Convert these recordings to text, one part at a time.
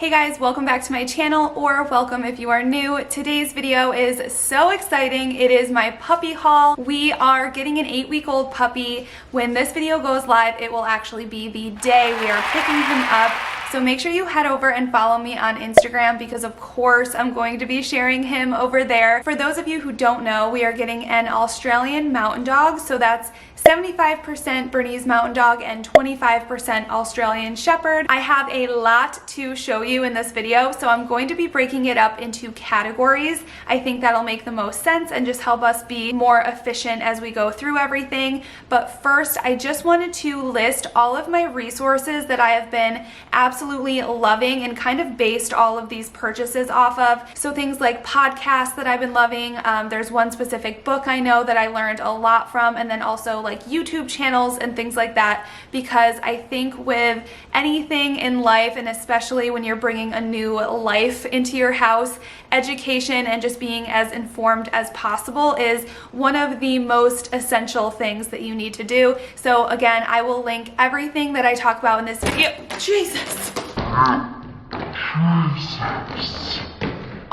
Hey guys, welcome back to my channel, or welcome if you are new. Today's video is so exciting. It is my puppy haul. We are getting an 8-week-old puppy. When this video goes live, it will actually be the day we are picking him up. So make sure you head over and follow me on Instagram because of course I'm going to be sharing him over there. For those of you who don't know, we are getting an Australian Mountain Dog. So that's 75% Bernese Mountain Dog and 25% Australian Shepherd. I have a lot to show you in this video, so I'm going to be breaking it up into categories. I think that'll make the most sense and just help us be more efficient as we go through everything. But first, I just wanted to list all of my resources that I have been absolutely loving and kind of based all of these purchases off of. So things like podcasts that I've been loving. There's one specific book I know that I learned a lot from, and then also like YouTube channels and things like that, because I think with anything in life, and especially when you're bringing a new life into your house, education and just being as informed as possible is one of the most essential things that you need to do. So again, I will link everything that I talk about in this video. Jesus.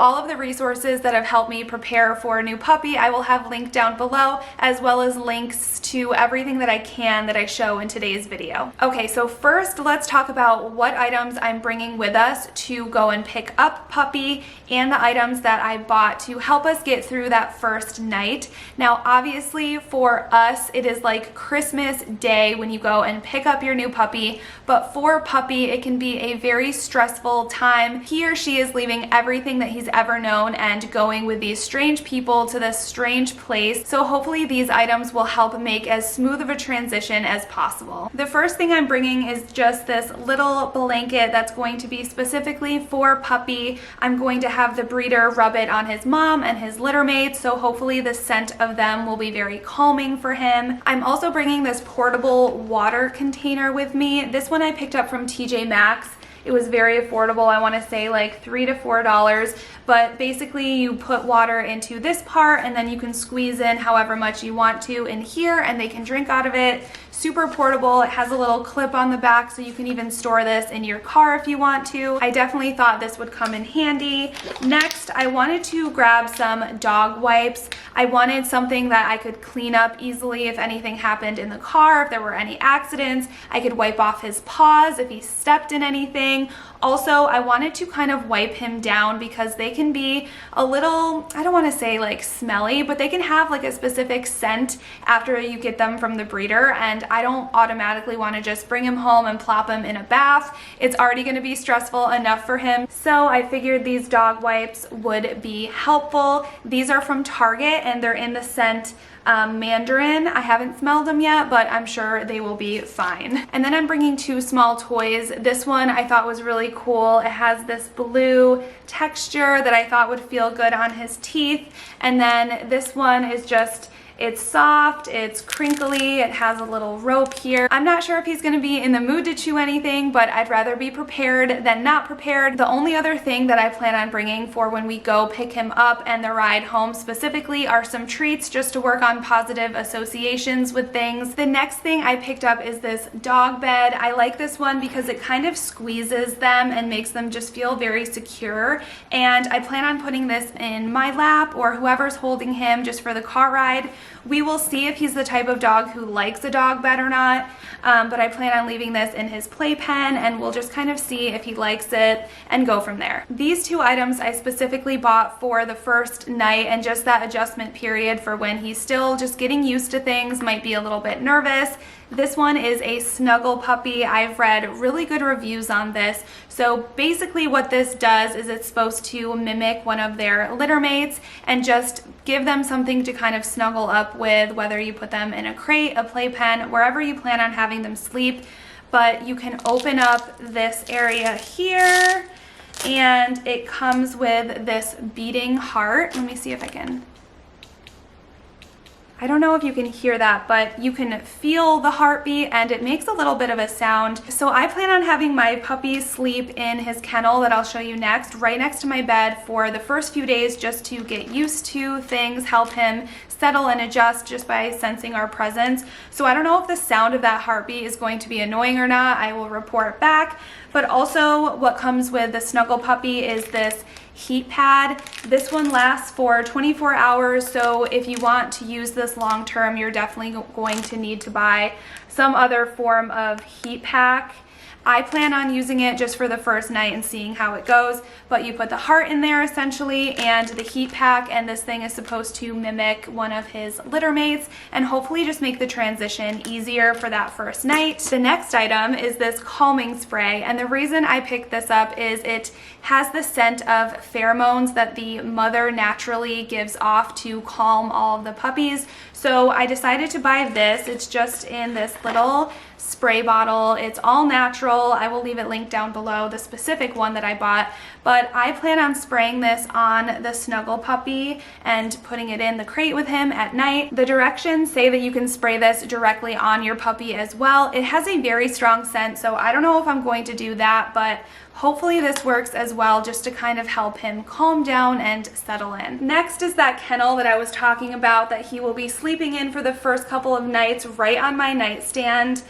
All of the resources that have helped me prepare for a new puppy, I will have linked down below, as well as links to everything that I can that I show in today's video. Okay, so first let's talk about what items I'm bringing with us to go and pick up puppy and the items that I bought to help us get through that first night. Now, obviously for us, it is like Christmas Day when you go and pick up your new puppy, but for puppy, it can be a very stressful time. He or she is leaving everything that he's ever known and going with these strange people to this strange place. So hopefully these items will help make as smooth of a transition as possible. The first thing I'm bringing is just this little blanket that's going to be specifically for puppy. I'm going to have the breeder rub it on his mom and his litter mates, so hopefully the scent of them will be very calming for him. I'm also bringing this portable water container with me. This one I picked up from TJ Maxx. It was very affordable. I want to say like $3 to $4, but basically you put water into this part and then you can squeeze in however much you want to in here and they can drink out of it. Super portable. It has a little clip on the back so you can even store this in your car if you want to. I definitely thought this would come in handy. Next, I wanted to grab some dog wipes. I wanted something that I could clean up easily if anything happened in the car, if there were any accidents. I could wipe off his paws if he stepped in anything. Also, I wanted to kind of wipe him down because they can be a little, I don't want to say like smelly, but they can have like a specific scent after you get them from the breeder, and I don't automatically want to just bring him home and plop him in a bath. It's already going to be stressful enough for him. So I figured these dog wipes would be helpful. These are from Target and they're in the scent Mandarin. I haven't smelled them yet, but I'm sure they will be fine. And then I'm bringing two small toys. This one I thought was really cool. It has this blue texture that I thought would feel good on his teeth. And then this one is just, it's soft, it's crinkly, it has a little rope here. I'm not sure if he's gonna be in the mood to chew anything, but I'd rather be prepared than not prepared. The only other thing that I plan on bringing for when we go pick him up and the ride home specifically are some treats just to work on positive associations with things. The next thing I picked up is this dog bed. I like this one because it kind of squeezes them and makes them just feel very secure. And I plan on putting this in my lap or whoever's holding him just for the car ride. We will see if he's the type of dog who likes a dog bed or not, but I plan on leaving this in his playpen and we'll just kind of see if he likes it and go from there. These two items I specifically bought for the first night and just that adjustment period for when he's still just getting used to things, might be a little bit nervous. This one is a snuggle puppy. I've read really good reviews on this. So basically what this does is it's supposed to mimic one of their litter mates and just give them something to kind of snuggle up with, whether you put them in a crate, a playpen, wherever you plan on having them sleep. But you can open up this area here and it comes with this beating heart. Let me see if I can. I don't know if you can hear that, but you can feel the heartbeat and it makes a little bit of a sound. So I plan on having my puppy sleep in his kennel that I'll show you next, right next to my bed for the first few days just to get used to things, help him settle and adjust just by sensing our presence. So I don't know if the sound of that heartbeat is going to be annoying or not. I will report back. But also what comes with the Snuggle Puppy is this heat pad. This one lasts for 24 hours, so if you want to use this long term, you're definitely going to need to buy some other form of heat pack. I plan on using it just for the first night and seeing how it goes, but you put the heart in there essentially and the heat pack, and this thing is supposed to mimic one of his litter mates and hopefully just make the transition easier for that first night. The next item is this calming spray, and the reason I picked this up is it has the scent of pheromones that the mother naturally gives off to calm all of the puppies. So I decided to buy this. It's just in this little spray bottle. It's all natural. I will leave it linked down below, the specific one that I bought, but I plan on spraying this on the Snuggle Puppy and putting it in the crate with him at night. The directions say that you can spray this directly on your puppy as well. It has a very strong scent, so I don't know if I'm going to do that, but hopefully this works as well, just to kind of help him calm down and settle in. Next is that kennel that I was talking about that he will be sleeping in for the first couple of nights right on my nightstand,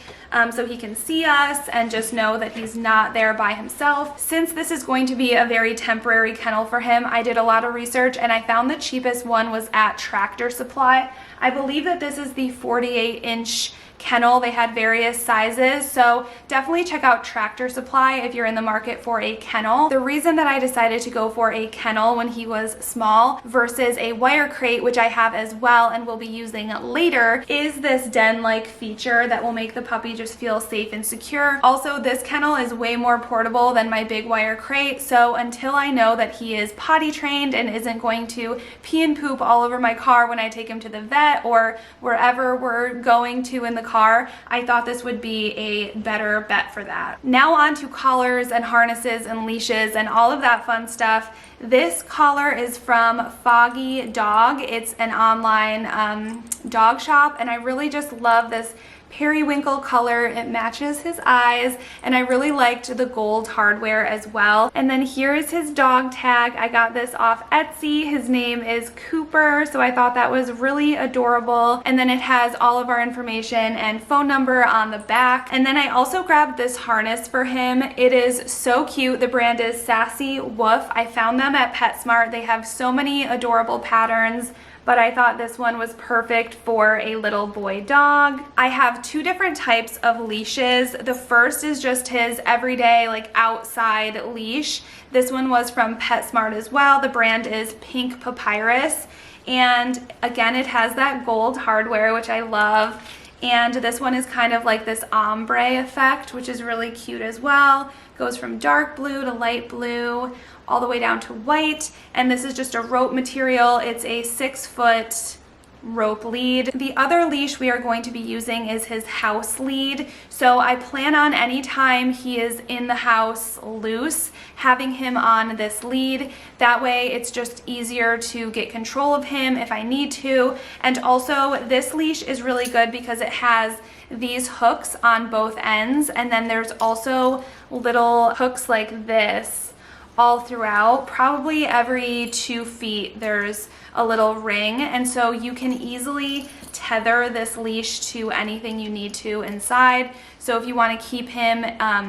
so he can see us and just know that he's not there by himself. Since this is going to be a very temporary kennel for him, I did a lot of research and I found the cheapest one was at Tractor Supply. I believe that this is the 48-inch kennel. They had various sizes, so definitely check out Tractor Supply if you're in the market for a kennel. The reason that I decided to go for a kennel when he was small versus a wire crate, which I have as well and will be using later, is this den-like feature that will make the puppy just feel safe and secure. Also, this kennel is way more portable than my big wire crate, so until I know that he is potty trained and isn't going to pee and poop all over my car when I take him to the vet or wherever we're going to in the car, I thought this would be a better bet for that. Now on to collars and harnesses and leashes and all of that fun stuff. This collar is from Foggy Dog. It's an online dog shop, and I really just love this periwinkle color. It matches his eyes, and I really liked the gold hardware as well. And then here is his dog tag. I got this off Etsy. His name is Cooper, so I thought that was really adorable. And then it has all of our information and phone number on the back. And then I also grabbed this harness for him. It is so cute. The brand is Sassy Woof. I found them at PetSmart. They have so many adorable patterns, but I thought this one was perfect for a little boy dog. I have two different types of leashes. The first is just his everyday, like, outside leash. This one was from PetSmart as well. The brand is Pink Papyrus, and again, it has that gold hardware, which I love. And this one is kind of like this ombre effect, which is really cute as well. Goes from dark blue to light blue, all the way down to white. And this is just a rope material. It's a 6-foot rope lead. The other leash we are going to be using is his house lead. So I plan on anytime he is in the house loose, having him on this lead. That way it's just easier to get control of him if I need to. And also this leash is really good because it has these hooks on both ends, and then there's also little hooks like this all throughout. Probably every 2 feet there's a little ring, and so you can easily tether this leash to anything you need to inside. So if you want to keep him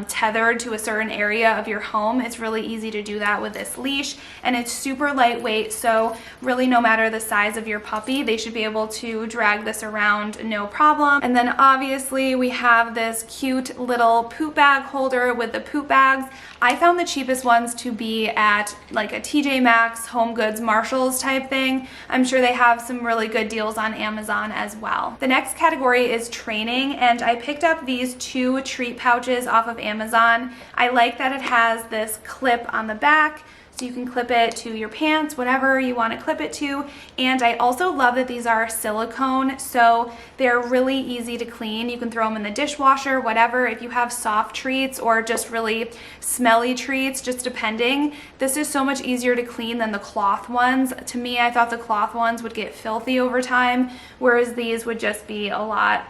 tethered to a certain area of your home, it's really easy to do that with this leash, and it's super lightweight, so really no matter the size of your puppy, they should be able to drag this around no problem. And then obviously we have this cute little poop bag holder with the poop bags. I found the cheapest ones to be at like a TJ Maxx, Home Goods, Marshalls type thing. I'm sure they have some really good deals on Amazon as well. The next category is training, and I picked up these 2 treat pouches off of Amazon. I like that it has this clip on the back, so you can clip it to your pants, whatever you want to clip it to. And I also love that these are silicone, so they're really easy to clean. You can throw them in the dishwasher, whatever. If you have soft treats or just really smelly treats, just depending, this is so much easier to clean than the cloth ones. To me, I thought the cloth ones would get filthy over time, whereas these would just be a lot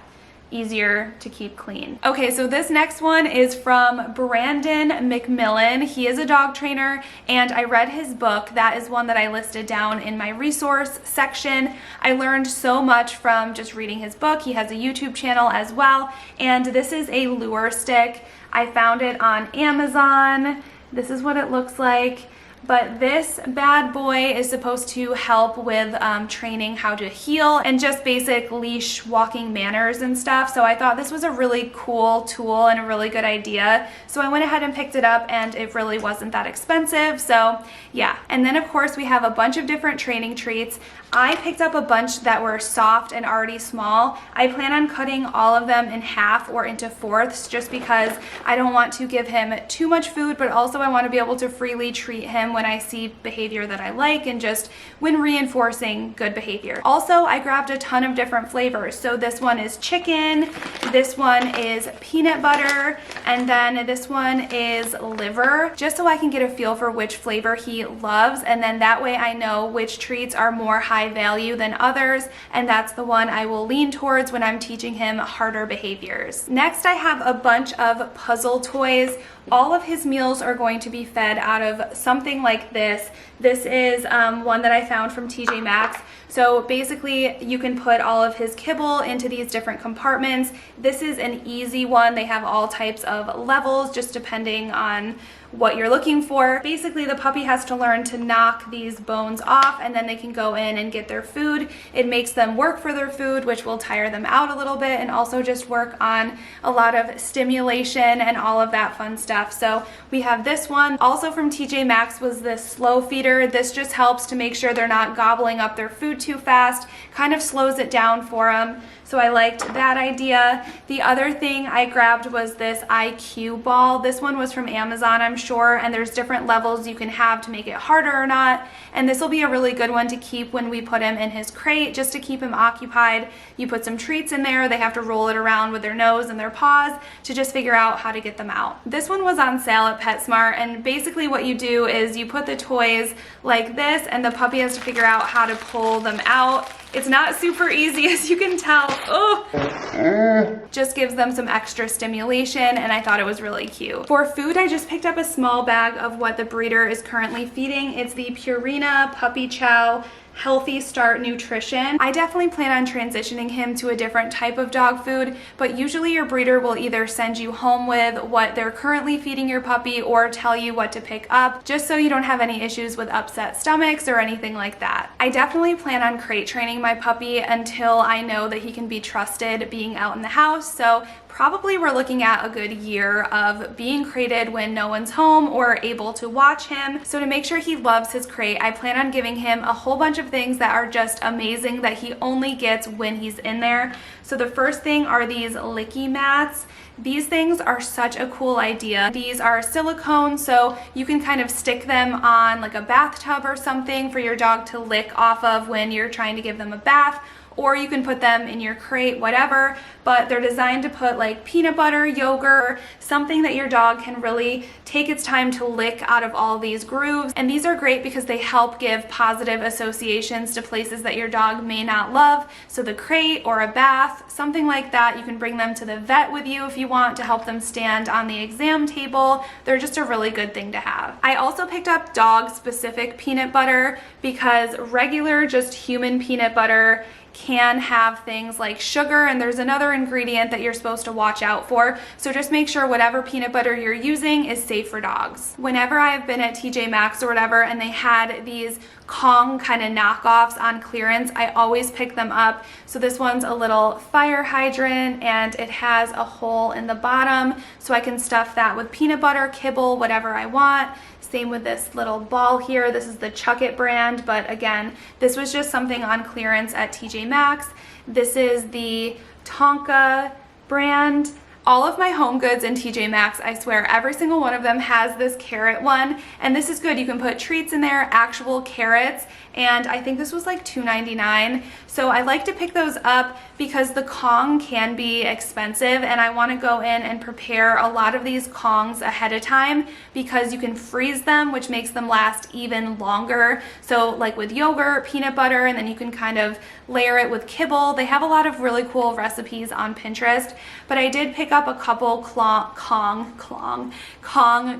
easier to keep clean. Okay, so this next one is from Brandon McMillan. He is a dog trainer, and I read his book. That is one that I listed down in my resource section. I learned so much from just reading his book. He has a YouTube channel as well, and this is a lure stick. I found it on Amazon. This is what it looks like. But this bad boy is supposed to help with training how to heel and just basic leash walking manners and stuff. So I thought this was a really cool tool and a really good idea. So I went ahead and picked it up, and it really wasn't that expensive. So yeah. And then of course we have a bunch of different training treats. I picked up a bunch that were soft and already small. I plan on cutting all of them in half or into fourths just because I don't want to give him too much food, but also I want to be able to freely treat him when I see behavior that I like and just when reinforcing good behavior. Also, I grabbed a ton of different flavors. So this one is chicken, this one is peanut butter, and then this one is liver, just so I can get a feel for which flavor he loves, and then that way I know which treats are more high value than others, and that's the one I will lean towards when I'm teaching him harder behaviors. Next, I have a bunch of puzzle toys. All of his meals are going to be fed out of something like this. This is one that I found from TJ Maxx. So basically you can put all of his kibble into these different compartments. This is an easy one. They have all types of levels just depending on what you're looking for. Basically, the puppy has to learn to knock these bones off, and then they can go in and get their food. It makes them work for their food, which will tire them out a little bit, and also just work on a lot of stimulation and all of that fun stuff. So we have this one. Also from TJ Maxx was this slow feeder. This just helps to make sure they're not gobbling up their food too fast, kind of slows it down for them. So I liked that idea. The other thing I grabbed was this IQ ball. This one was from Amazon, I'm sure, and there's different levels you can have to make it harder or not. And this will be a really good one to keep when we put him in his crate, just to keep him occupied. You put some treats in there, they have to roll it around with their nose and their paws to just figure out how to get them out. This one was on sale at PetSmart, and basically what you do is you put the toys like this, and the puppy has to figure out how to pull them out. It's not super easy, as you can tell. Oh, just gives them some extra stimulation, and I thought it was really cute. For food, I just picked up a small bag of what the breeder is currently feeding. It's the Purina Puppy Chow Healthy Start Nutrition. I definitely plan on transitioning him to a different type of dog food, but usually your breeder will either send you home with what they're currently feeding your puppy or tell you what to pick up, just so you don't have any issues with upset stomachs or anything like that. I definitely plan on crate training my puppy until I know that he can be trusted being out in the house, so probably we're looking at a good year of being crated when no one's home or able to watch him. So to make sure he loves his crate, I plan on giving him a whole bunch of things that are just amazing that he only gets when he's in there. So the first thing are these licky mats. These things are such a cool idea. These are silicone, so you can kind of stick them on like a bathtub or something for your dog to lick off of when you're trying to give them a bath, or you can put them in your crate, whatever, but they're designed to put like peanut butter, yogurt, something that your dog can really take its time to lick out of all these grooves. And these are great because they help give positive associations to places that your dog may not love. So the crate or a bath, something like that. You can bring them to the vet with you if you want to help them stand on the exam table. They're just a really good thing to have. I also picked up dog specific peanut butter because regular just human peanut butter can have things like sugar, and there's another ingredient that you're supposed to watch out for. So just make sure whatever peanut butter you're using is safe for dogs. Whenever I've been at TJ Maxx or whatever and they had these Kong kind of knockoffs on clearance, I always pick them up. So this one's a little fire hydrant and it has a hole in the bottom so I can stuff that with peanut butter, kibble, whatever I want. Same with this little ball here. This is the Chuck It brand, but again, this was just something on clearance at TJ Maxx. This is the Tonka brand. All of my Home Goods and TJ Maxx, I swear every single one of them has this carrot one, and this is good. You can put treats in there, actual carrots, and I think this was like $2.99. So I like to pick those up because the Kong can be expensive, and I want to go in and prepare a lot of these Kongs ahead of time because you can freeze them, which makes them last even longer. So like with yogurt, peanut butter, and then you can kind of layer it with kibble. They have a lot of really cool recipes on Pinterest, but I did pick up a couple Kong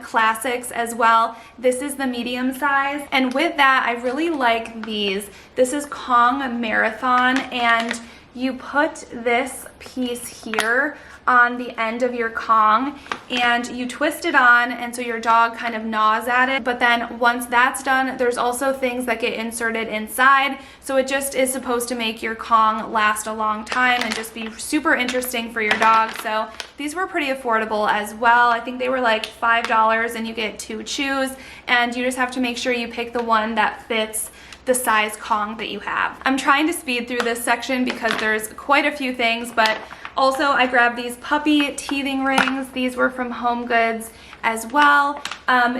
classics as well. This is the medium size, and with that I really like these. This is Kong Marathon, and you put this piece here on the end of your Kong and you twist it on, and so your dog kind of gnaws at it. But then once that's done, there's also things that get inserted inside, so it just is supposed to make your Kong last a long time and just be super interesting for your dog. So these were pretty affordable as well. I think they were like $5 and you get 2 chews, and you just have to make sure you pick the one that fits the size Kong that you have. I'm trying to speed through this section because there's quite a few things, but also I grabbed these puppy teething rings. These were from Home Goods as well.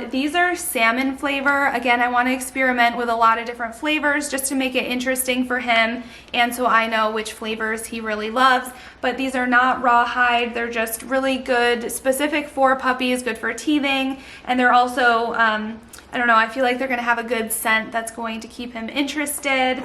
These are salmon flavor. Again, I want to experiment with a lot of different flavors just to make it interesting for him, and so I know which flavors he really loves. But these are not rawhide. They're just really good, specific for puppies, good for teething, and they're also I don't know, I feel like they're gonna have a good scent that's going to keep him interested.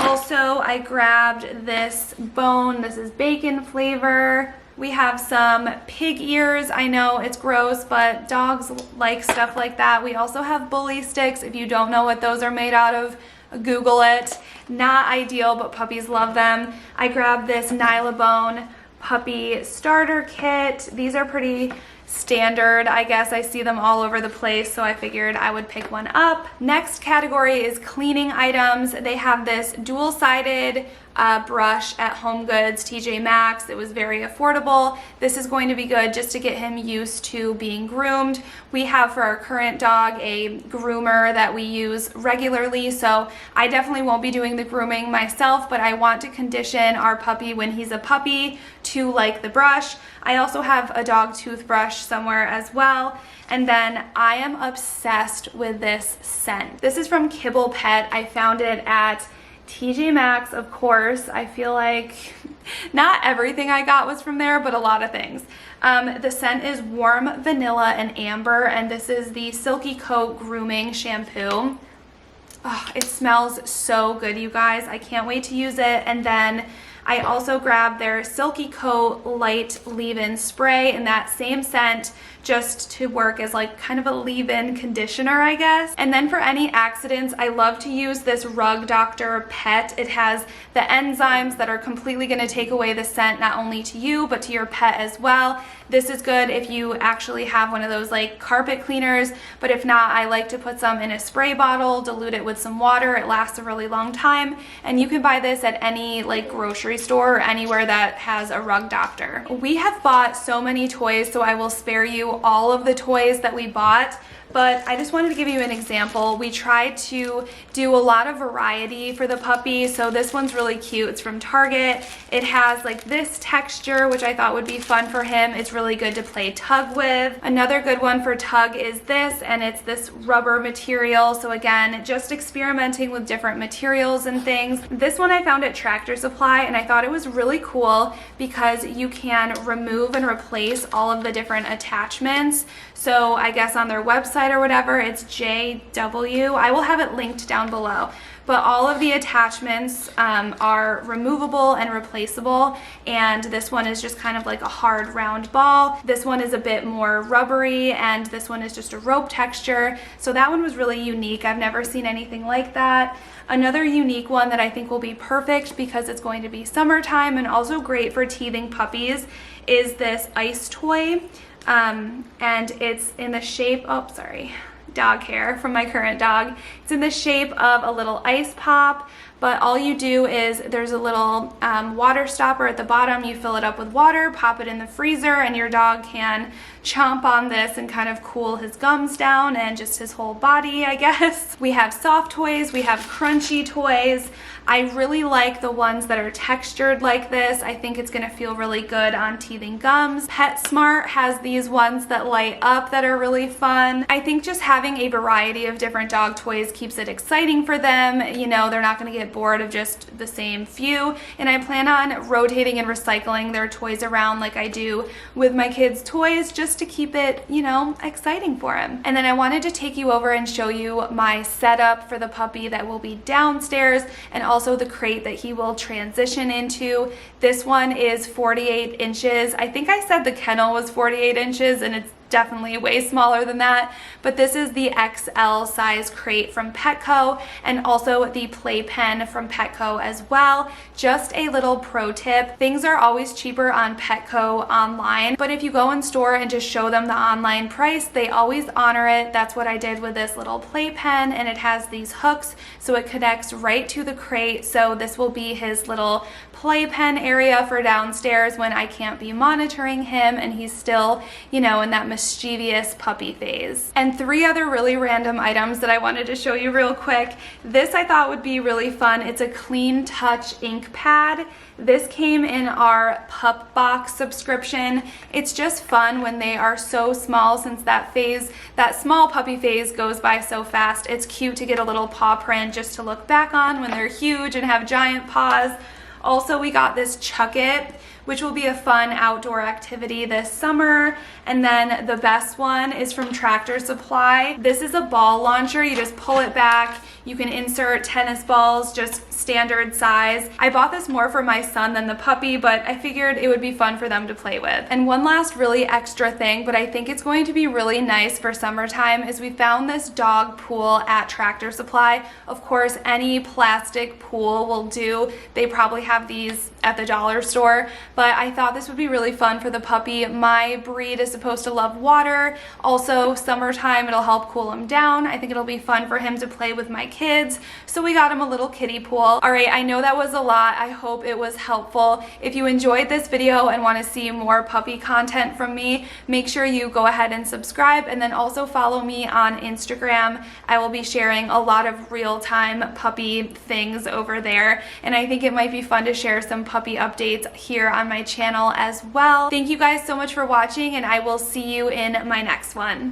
Also, I grabbed this bone. This is bacon flavor. We have some pig ears. I know it's gross, but dogs like stuff like that. We also have bully sticks. If you don't know what those are made out of, Google it. Not ideal, but puppies love them. I grabbed this Nylabone puppy starter kit. These are pretty standard, I guess. I see them all over the place, so I figured I would pick one up. Next category is cleaning items. They have this dual-sided brush at Home Goods, TJ Maxx. It was very affordable. This is going to be good just to get him used to being groomed. We have for our current dog a groomer that we use regularly, so I definitely won't be doing the grooming myself, but I want to condition our puppy when he's a puppy to like the brush. I also have a dog toothbrush somewhere as well. And then I am obsessed with this scent. This is from Kibble Pet. I found it at TJ Maxx, of course. I feel like not everything I got was from there, but a lot of things. The scent is warm vanilla and amber, and this is the Silky Coat Grooming Shampoo. Oh, it smells so good, you guys. I can't wait to use it. And then I also grabbed their Silky Coat Light Leave-In Spray in that same scent, just to work as like kind of a leave-in conditioner, I guess. And then for any accidents, I love to use this Rug Doctor Pet. It has the enzymes that are completely gonna take away the scent, not only to you, but to your pet as well. This is good if you actually have one of those like carpet cleaners, but if not, I like to put some in a spray bottle, dilute it with some water. It lasts a really long time, and you can buy this at any like grocery store or anywhere that has a Rug Doctor. We have bought so many toys, so I will spare you all of the toys that we bought, but I just wanted to give you an example. We tried to do a lot of variety for the puppy, so this one's really cute. It's from Target. It has like this texture, which I thought would be fun for him. It's really good to play tug with. Another good one for tug is this, and it's this rubber material. So again, just experimenting with different materials and things. This one I found at Tractor Supply, and I thought it was really cool because you can remove and replace all of the different attachments. So I guess on their website or whatever, it's JW. I will have it linked down below. But all of the attachments are removable and replaceable, and this one is just kind of like a hard round ball. This one is a bit more rubbery, and this one is just a rope texture. So that one was really unique. I've never seen anything like that. Another unique one that I think will be perfect because it's going to be summertime and also great for teething puppies is this ice toy. And it's in the shape, oh, sorry, dog hair from my current dog. It's in the shape of a little ice pop, but all you do is there's a little water stopper at the bottom. You fill it up with water, pop it in the freezer, and your dog can chomp on this and kind of cool his gums down and just his whole body, I guess. We have soft toys, we have crunchy toys. I really like the ones that are textured like this. I think it's gonna feel really good on teething gums. PetSmart has these ones that light up that are really fun. I think just having a variety of different dog toys keeps it exciting for them. You know, they're not gonna get bored of just the same few. And I plan on rotating and recycling their toys around like I do with my kids' toys, just to keep it, you know, exciting for him. And then I wanted to take you over and show you my setup for the puppy that will be downstairs, and also the crate that he will transition into. This one is 48 inches. I think I said the kennel was 48 inches, and it's definitely way smaller than that, but this is the XL size crate from Petco, and also the playpen from Petco as well. Just a little pro tip, things are always cheaper on Petco online, but if you go in store and just show them the online price, they always honor it. That's what I did with this little playpen, and it has these hooks so it connects right to the crate. So this will be his little playpen area for downstairs when I can't be monitoring him and he's still, you know, in that mischievous puppy phase. And 3 other really random items that I wanted to show you real quick. This I thought would be really fun. It's a Clean Touch ink pad. This came in our Pup Box subscription. It's just fun when they are so small, since that phase, that small puppy phase, goes by so fast. It's cute to get a little paw print just to look back on when they're huge and have giant paws. Also, we got this Chuck It, which will be a fun outdoor activity this summer. And then the best one is from Tractor Supply. This is a ball launcher. You just pull it back. You can insert tennis balls, just standard size. I bought this more for my son than the puppy, but I figured it would be fun for them to play with. And one last really extra thing, but I think it's going to be really nice for summertime, is we found this dog pool at Tractor Supply. Of course, any plastic pool will do. They probably have these at the dollar store, but I thought this would be really fun for the puppy. My breed is supposed to love water. Also, summertime, it'll help cool him down. I think it'll be fun for him to play with my kids. So we got him a little kiddie pool. All right, I know that was a lot. I hope it was helpful. If you enjoyed this video and want to see more puppy content from me, make sure you go ahead and subscribe, and then also follow me on Instagram. I will be sharing a lot of real-time puppy things over there, and I think it might be fun to share some puppy updates here on my channel as well. Thank you guys so much for watching, and I will see you in my next one.